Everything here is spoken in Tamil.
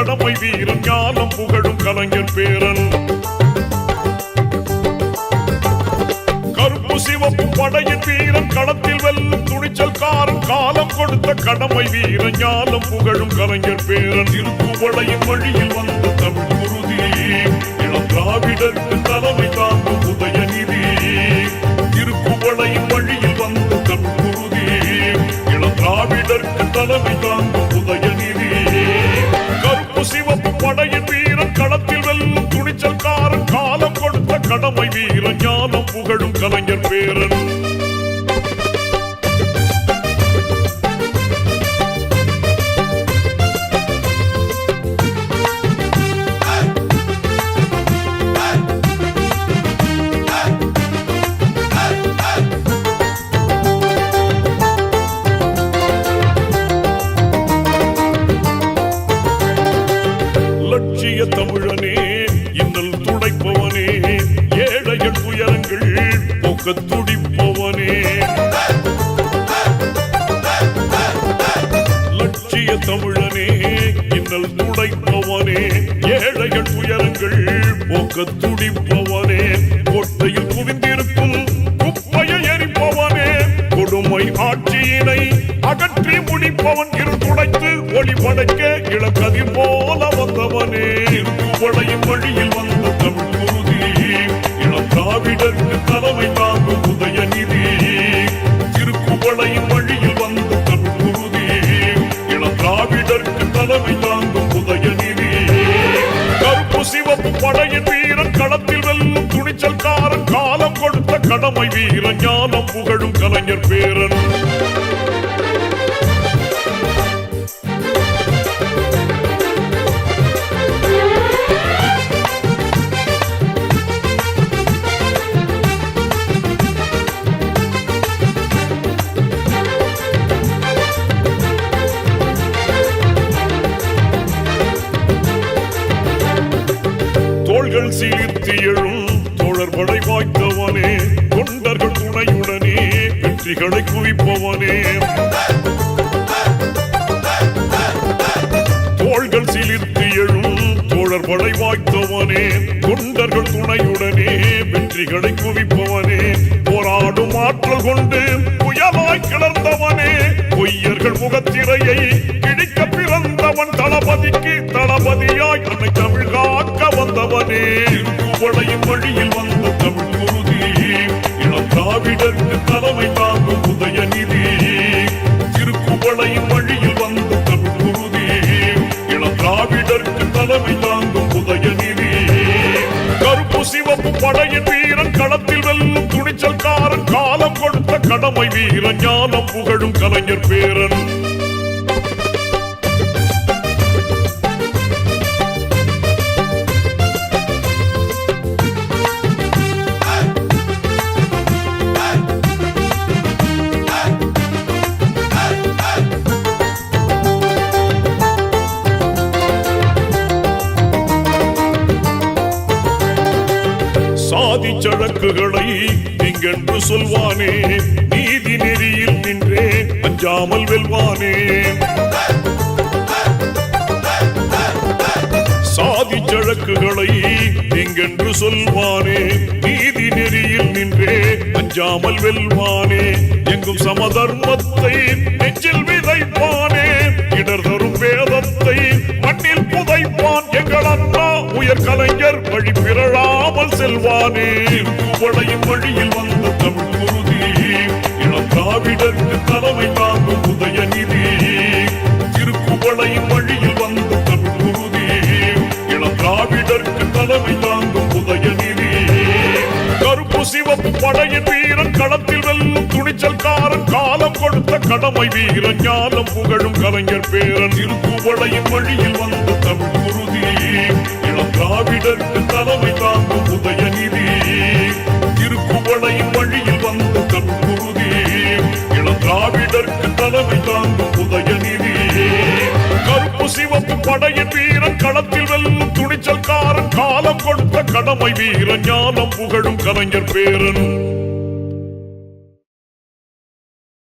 கடமை வீரன் ஞானம் புகழும் கலைஞர் பேரன். கருப்பு சிவப்பு படையின் வீரன் களத்தில் வெல்லும் துணிச்சல்காரன் காலம் கொடுத்த கடமை வீரன் ஞானம் புகழும் கலைஞர் பேரன். திருக்குவளையின் வழியில் வந்த தமிழ் குருதி இளம் திராவிடருக்கு தலைமை தாங்கும் உதயநிதி. திருக்குவளையின் வழியில் வந்த தமிழ் குருதி இளம் திராவிடருக்கு தலைமை தாங்கும் உதயநிதி. கருப்பு சிவப்பு படையின் வீரன் களத்தில் வெல்லும் துணிச்சல்காரன் காலம் கொடுத்த கடமை வீரன் ஞானம் புகழும் கலைஞர் பேரன். லட்சிய தமிழனே இன்னல் துடைப்பவனே ஏழைகள் துயரங்கள் போக்க துடிப்பவனே. லட்சிய தமிழனே இன்னல் துடைப்பவனே ஏழைகள் துயரங்கள் போக்க துடிப்பவனே. கோட்டையில் குவிந்திருக்கும் குப்பையை எரிப்பவனே கொடுமை ஆட்சியினை அகற்றி முடிப்பவன். இரு துடைத்து ஒளி படைக்க இளக்கதிர் போல வந்தவனே. திருக்குவளையின் வழியில் வந்த தமிழ் குருதி இளம் திராவிடருக்கு தலைமை தாங்கும் உதயநிதி. திருக்குவளையின் வழியில் வந்த தமிழ் குருதி இளம் திராவிடருக்கு தலைமை தாங்கும் உதயநிதி. கருப்பு சிவப்பு படையின் வீரன் களத்தில் வெல்லும் துணிச்சல்காரன் காலம் கொடுத்த கடமை வீரன் ஞானம் புகழும் கலைஞர் பேரன். தோள்கள் சீர்த்தி எழும் தோழர் படை வாய்த்தவனே தொண்டர்கள் துணையுடனே வெற்றிகளை குவிப்பவனே. தோள்கள் சீர்த்தி எழும் தோழர் படை வாய்த்தவனே தொண்டர்கள் துணையுடனே வெற்றிகளை குவிப்பவனே. போராடும் ஆற்றல் கொண்டு புயலாய் கிளர்ந்தவனே பொய்யர்கள் முகத்திரையை கிழிக்க பிறந்தவன். தளபதிக்கு தளபதியாய் அன்னை தமிழ் காக்க வந்தவனே. திருக்குவளையின் வழியில் வந்த தமிழ் குருதி இளம் திராவிடருக்கு தலைமை தாங்கும் உதயநிதி. திருக்குவளையின் வழியில் வந்த தமிழ் குருதி இளம் திராவிடருக்கு தலைமை தாங்கும் உதயநிதி. கருப்பு சிவப்பு படையின் வீரன் களத்தில் வெல்லும் துணிச்சல்காரன் காலம் கொடுத்த கடமை வீரன் ஞானம் புகழும் கலைஞர் பேரன். சாதி சழக்குகளை நீங்கென்று சொல்வானே நீதி நெறியில் நின்றே அஞ்சாமல் வெல்வானே. சாதி சழக்குகளை நீங்கென்று சொல்வானே நீதி நெறியில் நின்றே அஞ்சாமல் வெல்வானே. எங்கும் சமதர்மத்தை நெஞ்சில் விதைப்பானே இடர் தரும் வேதத்தை மண்ணில் புதைப்பான். எங்கள் அண்ணா உயர் கலைஞர் வழி பிறழாமல் செல்வானே. திருக்குவளையின் வழியில் வந்த தமிழ் குருதி இளம் திராவிடருக்கு தலைமை தாங்கும் உதயநிதி. திருக்குவளையின் வழியில் வந்த தமிழ் குருதி இளம் திராவிடருக்கு தலைமை தாங்கும் உதயநிதி. கருப்பு சிவப்பு படையின் வீரன் களத்தில் வெல்லும் துணிச்சல்காரன் காலம் கொடுத்த கடமை வீரன் ஞானம் புகழும் கலைஞர் பேரன். திருக்குவளையின் வழியில் வந்த தமிழ் குருதி இளம் திராவிடருக்கு தலைமை தாங்கும் உதயநிதி. திருக்குவளையின் வழியில் வந்த தமிழ் குருதி இளம் திராவிடருக்கு தலைமை தாங்கும் உதயநிதி. கருப்பு சிவப்பு படையின் வீரன் களத்தில் வெல்லும் துணிச்சல்காரன் காலம் கொடுத்த கடமை வீரன் ஞானம் புகழும் கலைஞர் பேரன்.